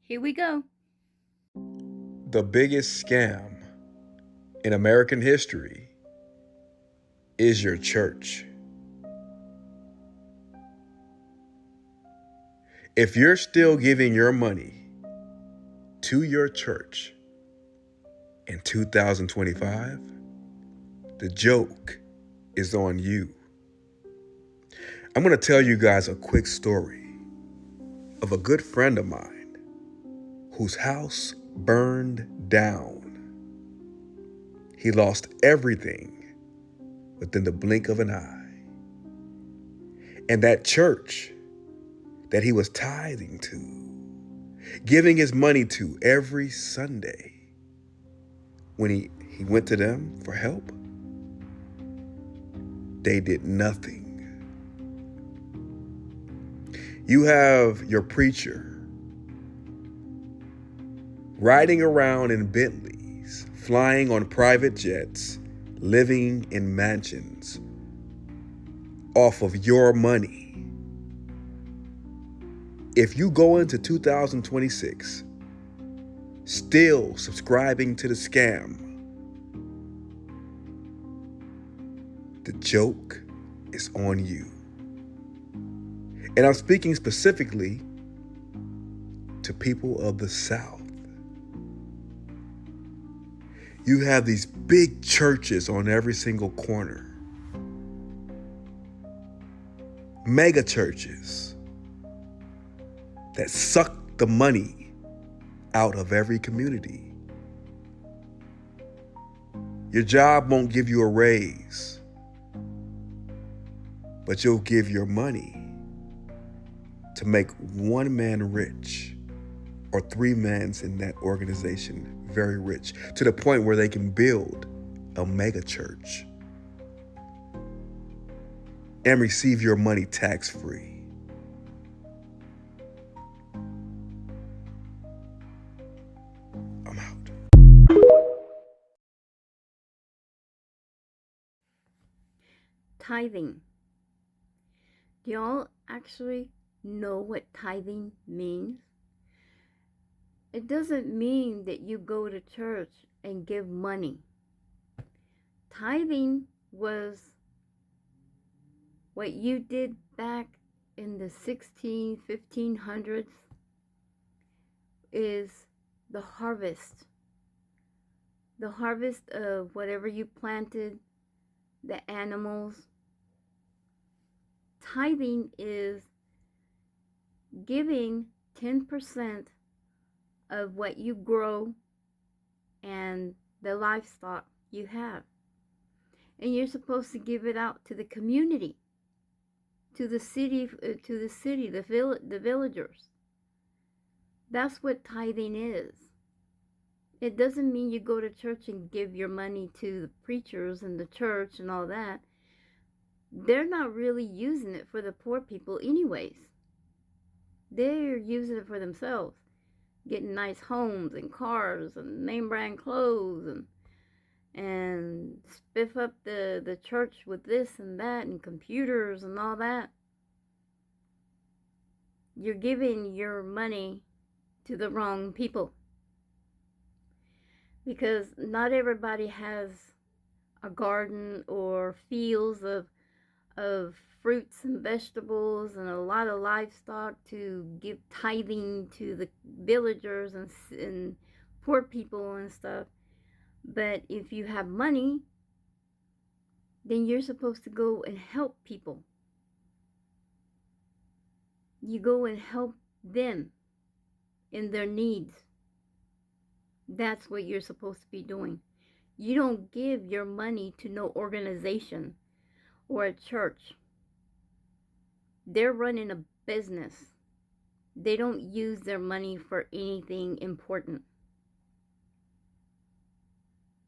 Here we go. The biggest scam in American history is your church. If you're still giving your money to your church in 2025, the joke is on you. I'm going to tell you guys a quick story of a good friend of mine whose house burned down. He lost everything within the blink of an eye. And that church that he was tithing to, giving his money to every Sunday, when he went to them for help, they did nothing. You have your preacher riding around in Bentleys, flying on private jets, living in mansions off of your money. If you go into 2026 still subscribing to the scam, the joke is on you. And I'm speaking specifically to people of the South. You have these big churches on every single corner. Mega churches that suck the money out of every community. Your job won't give you a raise, but you'll give your money to make one man rich or three men in that organization very rich, to the point where they can build a mega church and receive your money tax-free. I'm out. Tithing. Do y'all actually know what tithing means? It doesn't mean that you go to church and give money. Tithing was what you did back in the 1500s is the harvest. The harvest of whatever you planted, the animals. Tithing is giving 10% of what you grow and the livestock you have. And you're supposed to give it out to the community, to the city, the villagers. That's what tithing is. It doesn't mean you go to church and give your money to the preachers and the church and all that. They're not really using it for the poor people anyways. They're using it for themselves, getting nice homes and cars and name brand clothes and spiff up the church with this and that and computers and all that. You're giving your money to the wrong people, because not everybody has a garden or fields of fruits and vegetables and a lot of livestock to give tithing to the villagers and poor people and stuff. But if you have money, then you're supposed to go and help people. You go and help them in their needs. That's what you're supposed to be doing. You don't give your money to no organization or a church. They're running a business. They don't use their money for anything important.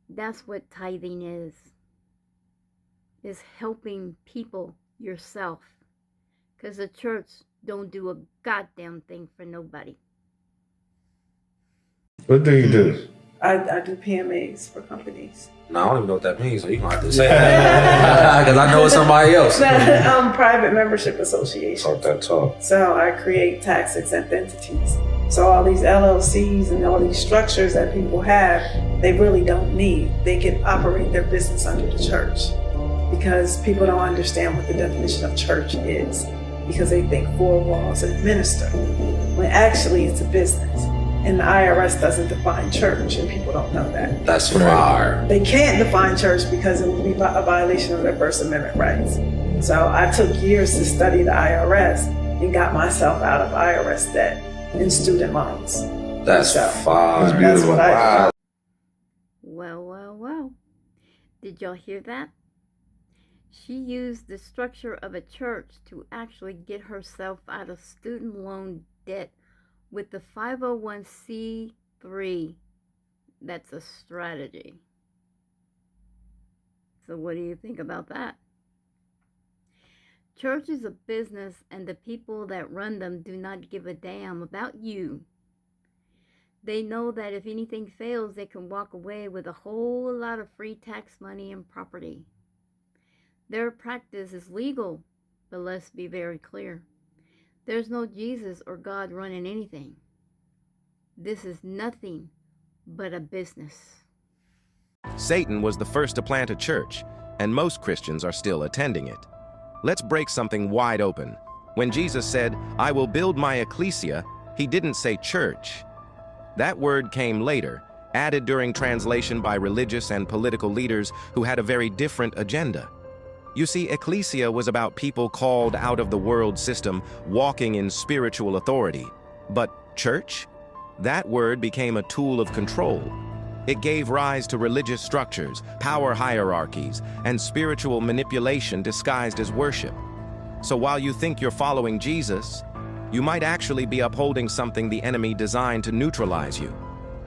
That's what tithing is helping people yourself. Because the church don't do a goddamn thing for nobody. What do you do? I do PMAs for companies. No, I don't even know what that means, so you gonna have to say that. Because I know it's somebody else. Private membership association. Talk that talk. So I create tax exempt entities. So all these LLCs and all these structures that people have, they really don't need. They can operate their business under the church because people don't understand what the definition of church is because they think four walls and minister, when actually it's a business. And the IRS doesn't define church, and people don't know that. That's fire. They can't define church because it would be a violation of their First Amendment rights. So I took years to study the IRS and got myself out of IRS debt and student loans. That's fire. That's what I. Well. Did y'all hear that? She used the structure of a church to actually get herself out of student loan debt with the 501c3. That's a strategy. So what do you think about that? Church is a business, and the people that run them do not give a damn about you. They know that if anything fails, they can walk away with a whole lot of free tax money and property. Their practice is legal, but let's be very clear. There's no Jesus or God running anything. This is nothing but a business. Satan was the first to plant a church, and most Christians are still attending it. Let's break something wide open. When Jesus said, "I will build my ecclesia," he didn't say church. That word came later, added during translation by religious and political leaders who had a very different agenda. You see, ecclesia was about people called out of the world system, walking in spiritual authority. But church? That word became a tool of control. It gave rise to religious structures, power hierarchies, and spiritual manipulation disguised as worship. So while you think you're following Jesus, you might actually be upholding something the enemy designed to neutralize you.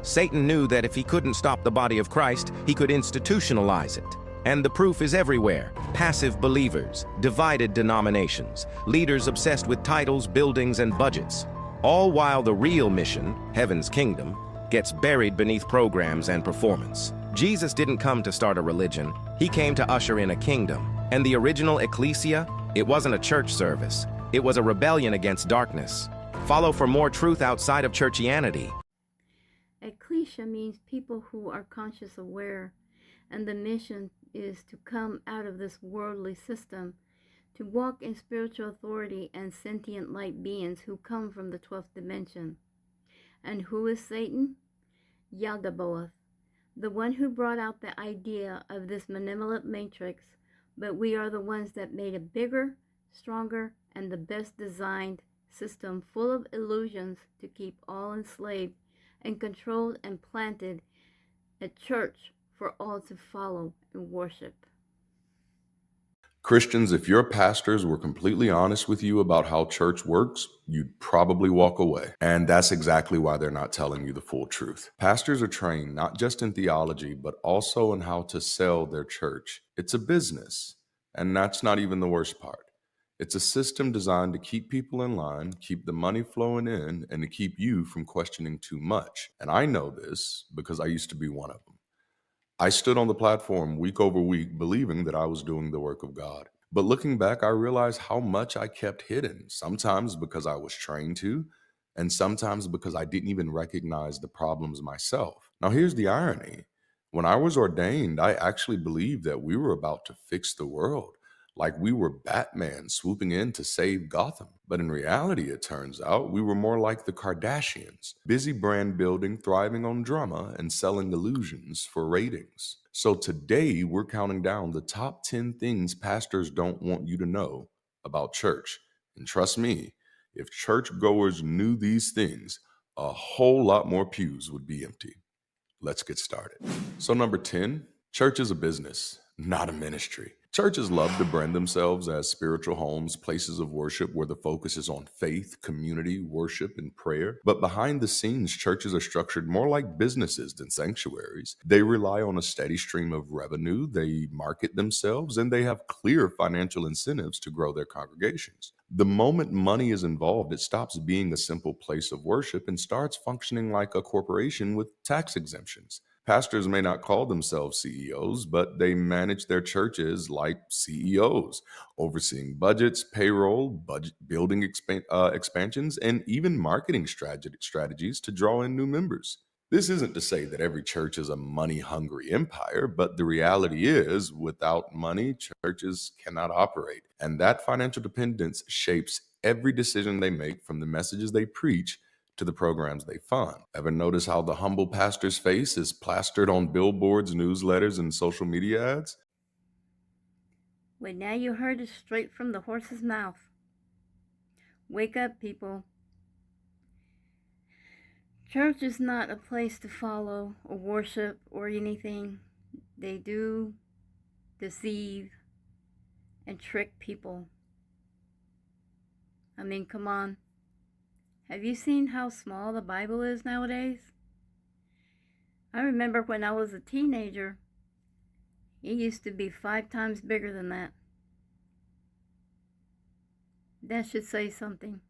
Satan knew that if he couldn't stop the body of Christ, he could institutionalize it. And the proof is everywhere. Passive believers, divided denominations, leaders obsessed with titles, buildings, and budgets. All while the real mission, heaven's kingdom, gets buried beneath programs and performance. Jesus didn't come to start a religion. He came to usher in a kingdom. And the original ecclesia, it wasn't a church service. It was a rebellion against darkness. Follow for more truth outside of churchianity. Ecclesia means people who are conscious aware, and the mission is to come out of this worldly system, to walk in spiritual authority and sentient light beings who come from the 12th dimension. And who is Satan? Yaldabaoth, the one who brought out the idea of this malevolent matrix, but we are the ones that made a bigger, stronger, and the best designed system full of illusions to keep all enslaved and controlled and planted a church for all to follow and worship. Christians, if your pastors were completely honest with you about how church works, you'd probably walk away. And that's exactly why they're not telling you the full truth. Pastors are trained not just in theology, but also in how to sell their church. It's a business, and that's not even the worst part. It's a system designed to keep people in line, keep the money flowing in, and to keep you from questioning too much. And I know this because I used to be one of them. I stood on the platform week over week believing that I was doing the work of God. But looking back, I realized how much I kept hidden, sometimes because I was trained to, and sometimes because I didn't even recognize the problems myself. Now, here's the irony. When I was ordained, I actually believed that we were about to fix the world, like we were Batman swooping in to save Gotham. But in reality, it turns out we were more like the Kardashians, busy brand building, thriving on drama, and selling illusions for ratings. So today, we're counting down the top 10 things pastors don't want you to know about church. And trust me, if churchgoers knew these things, a whole lot more pews would be empty. Let's get started. So number 10, church is a business, not a ministry. Churches love to brand themselves as spiritual homes, places of worship where the focus is on faith, community, worship, and prayer. But behind the scenes, churches are structured more like businesses than sanctuaries. They rely on a steady stream of revenue, they market themselves, and they have clear financial incentives to grow their congregations. The moment money is involved, it stops being a simple place of worship and starts functioning like a corporation with tax exemptions. Pastors may not call themselves CEOs, but they manage their churches like CEOs, overseeing budgets, payroll, building expansions, and even marketing strategies to draw in new members. This isn't to say that every church is a money-hungry empire, but the reality is, without money, churches cannot operate. And that financial dependence shapes every decision they make, from the messages they preach to the programs they fund. Ever notice how the humble pastor's face is plastered on billboards, newsletters, and social media ads? Well, now you heard it straight from the horse's mouth. Wake up, people. Church is not a place to follow or worship or anything. They do deceive and trick people. I mean, come on. Have you seen how small the Bible is nowadays? I remember when I was a teenager, it used to be 5 times bigger than that. That should say something.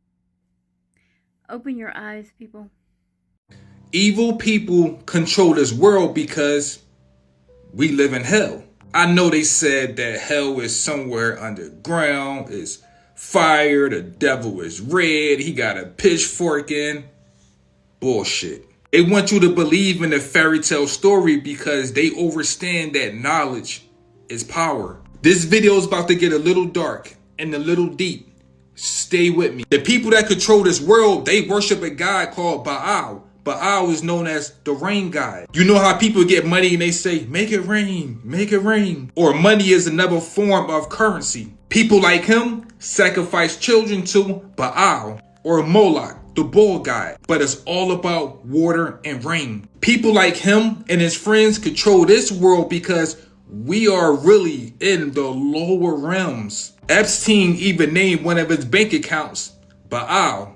Open your eyes, people. Evil people control this world because we live in hell. I know they said that hell is somewhere underground, is fire, the devil is red, he got a pitchfork in. Bullshit. They want you to believe in the fairy tale story because they understand that knowledge is power. This video is about to get a little dark and a little deep. Stay with me. The people that control this world, they worship a god called Baal. Baal is known as the rain god. You know how people get money and they say, make it rain, make it rain. Or money is another form of currency. People like him sacrifice children to Baal or Moloch, the bull god. But it's all about water and rain. People like him and his friends control this world because we are really in the lower realms. Epstein even named one of his bank accounts Baal,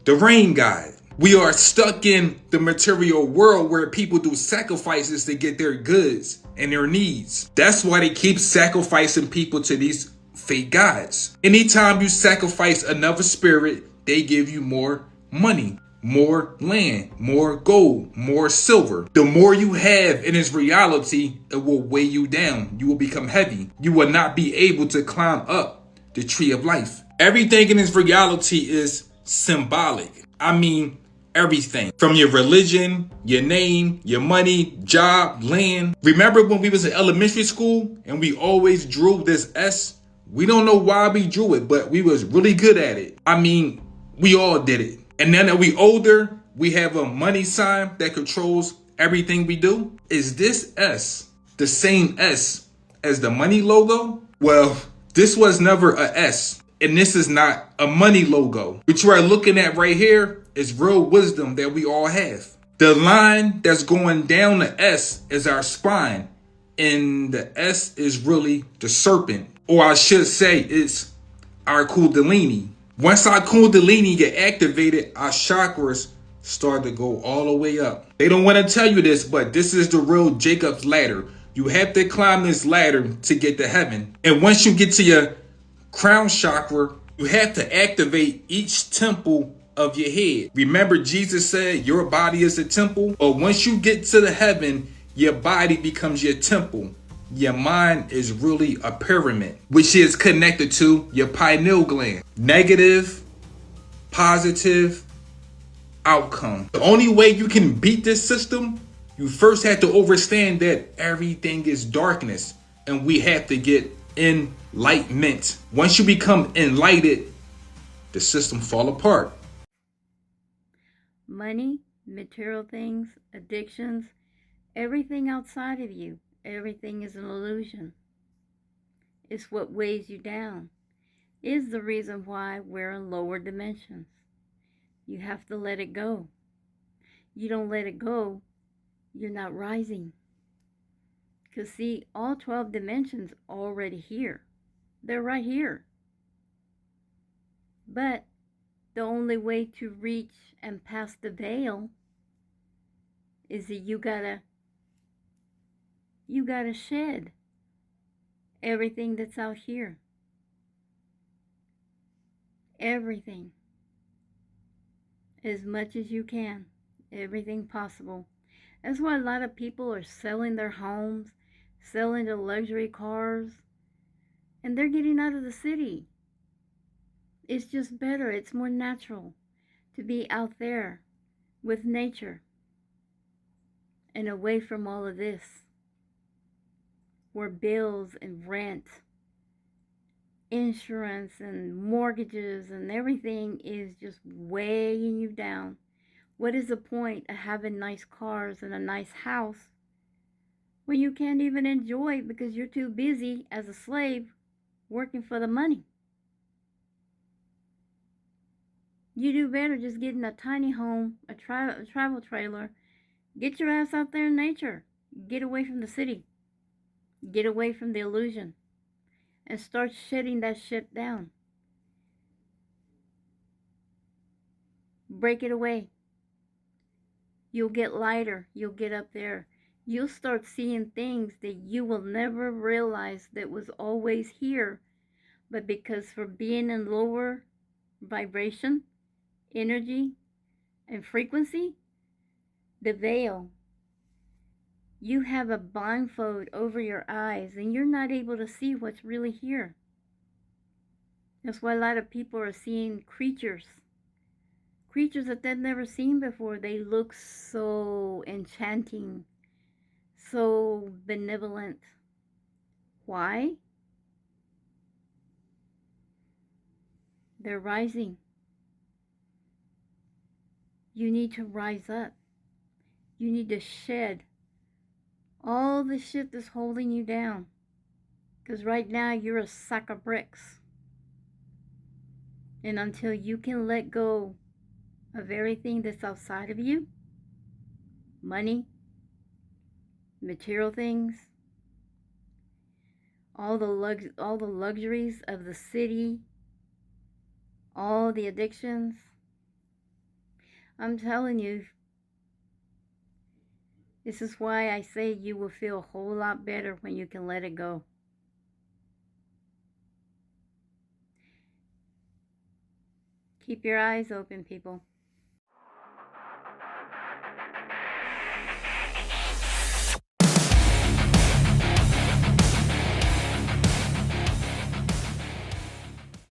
the rain god. We are stuck in the material world where people do sacrifices to get their goods and their needs. That's why they keep sacrificing people to these fake gods. Anytime you sacrifice another spirit, they give you more money, more land, more gold, more silver. The more you have in its reality, it will weigh you down. You will become heavy. You will not be able to climb up the tree of life. Everything in its reality is symbolic. I mean, everything from your religion, your name, your money, job, land. Remember when we was in elementary school and we always drew this S? We don't know why we drew it, but we was really good at it. I mean, we all did it. And now that we older, we have a money sign that controls everything we do. Is this S the same S as the money logo? Well, this was never a S. And this is not a money logo. What you are looking at right here is real wisdom that we all have. The line that's going down the S is our spine. And the S is really the serpent. Or I should say it's our Kundalini. Once our Kundalini get activated, our chakras start to go all the way up. They don't want to tell you this, but this is the real Jacob's ladder. You have to climb this ladder to get to heaven. And once you get to your crown chakra, you have to activate each temple of your head. Remember, Jesus said your body is a temple. Or once you get to the heaven, your body becomes your temple. Your mind is really a pyramid, which is connected to your pineal gland. Negative, positive, outcome. The only way you can beat this system, you first have to understand that everything is darkness and we have to get enlightenment. Once you become enlightened, the system fall apart. Money, material things, addictions, everything outside of you, everything is an illusion. It's what weighs you down. Is the reason why we're in lower dimensions. You have to let it go. You don't let it go, you're not rising. Because see, all 12 dimensions are already here. They're right here. But the only way to reach and pass the veil is that you gotta shed everything that's out here. Everything. As much as you can. Everything possible. That's why a lot of people are selling their homes, selling the luxury cars, and they're getting out of the city. It's just better. It's more natural to be out there with nature and away from all of this, where bills and rent, insurance and mortgages and everything is just weighing you down. What is the point of having nice cars and a nice house when you can't even enjoy it because you're too busy as a slave working for the money? You do better just getting a tiny home, a travel trailer. Get your ass out there in nature. Get away from the city. Get away from the illusion. And start shutting that shit down. Break it away. You'll get lighter. You'll get up there. You'll start seeing things that you will never realize that was always here. But because for being in lower vibration, energy, and frequency, the veil, you have a blindfold over your eyes and you're not able to see what's really here. That's why a lot of people are seeing creatures that they've never seen before. They look so enchanting, so benevolent. Why? They're rising. You need to rise up. You need to shed all the shit that's holding you down. Because right now you're a sack of bricks. And until you can let go of everything that's outside of you, money, material things, all the luxuries of the city, all the addictions, I'm telling you, this is why I say you will feel a whole lot better when you can let it go. Keep your eyes open, people.